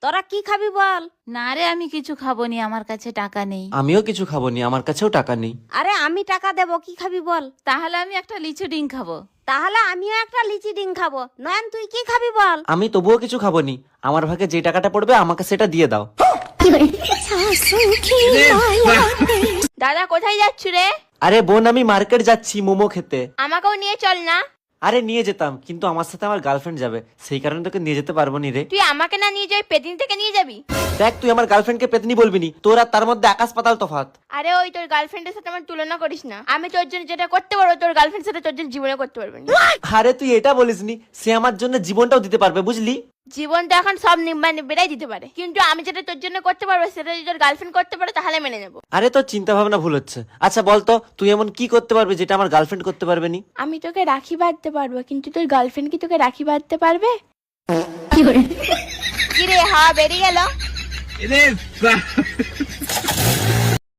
তোরা কি খাবি বল? না রে, আমি কিছু খাবো নি, আমার কাছে টাকা নেই। আমিও কিছু খাবো নি, আমার কাছেও টাকা নেই। আরে আমি টাকা দেবো, কি খাবি বল? তাহলে আমি একটা লিচু ডিম খাবো। তাহলে আমিও একটা লিচি ডিম খাবো। নয়ন তুই কি খাবি বল? আমি তবুও কিছু খাবো নি, আমার ভাগে যে টাকাটা পড়বে আমাকে সেটা দিয়ে দাও। দাদা কোথায় যাচ্ছ রে? আরে বোন, আমি মার্কেট যাচ্ছি মোমো খেতে। আমাকেও নিয়ে চল না। আরে নিয়ে যেতাম, কিন্তু আমার সাথে আমার গার্লফ্রেন্ড যাবে, সেই কারণে তোকে নিয়ে যেতে পারবো নি রে। তুই আমাকে না নিয়ে যাই, পেদিন থেকে নিয়ে যাবি? দেখ, তুই আমার গার্লফ্রেন্ডকে পেতনি বলবি নি, তোর আর তার মধ্যে আকাশ পাতাল তফাৎ। আরে ওই তোর গার্লফ্রেন্ডের সাথে আমার তুলনা করিস না। আমি তোর জন্য যেটা করতে পারবো তোর গার্লফ্রেন্ডের সাথে তোর জন্য জীবনে করতে পারবো না। আরে তুই এটা বলিসনি, সে আমার জন্য জীবনটাও দিতে পারবে, বুঝলি? জীবন তো এখন সব বেড়াই দিতে পারে, কিন্তু আমি যেটা তোর জন্য করতে পারবো সেটা যদি তোর গার্লফ্রেন্ড করতে পারে তাহলে মেনে নেবো। আরে তোর চিন্তা ভাবনা ভুল হচ্ছে। আচ্ছা বলতো, তুই এমন কি করতে পারবি যেটা আমার গার্লফ্রেন্ড করতে পারবে নি? আমি তোকে রাখি বাঁধতে পারবো, কিন্তু তোর গার্লফ্রেন্ড কি তোকে রাখি বাঁধতে পারবে? কি রে, হাওয়া বেরিয়ে গেল?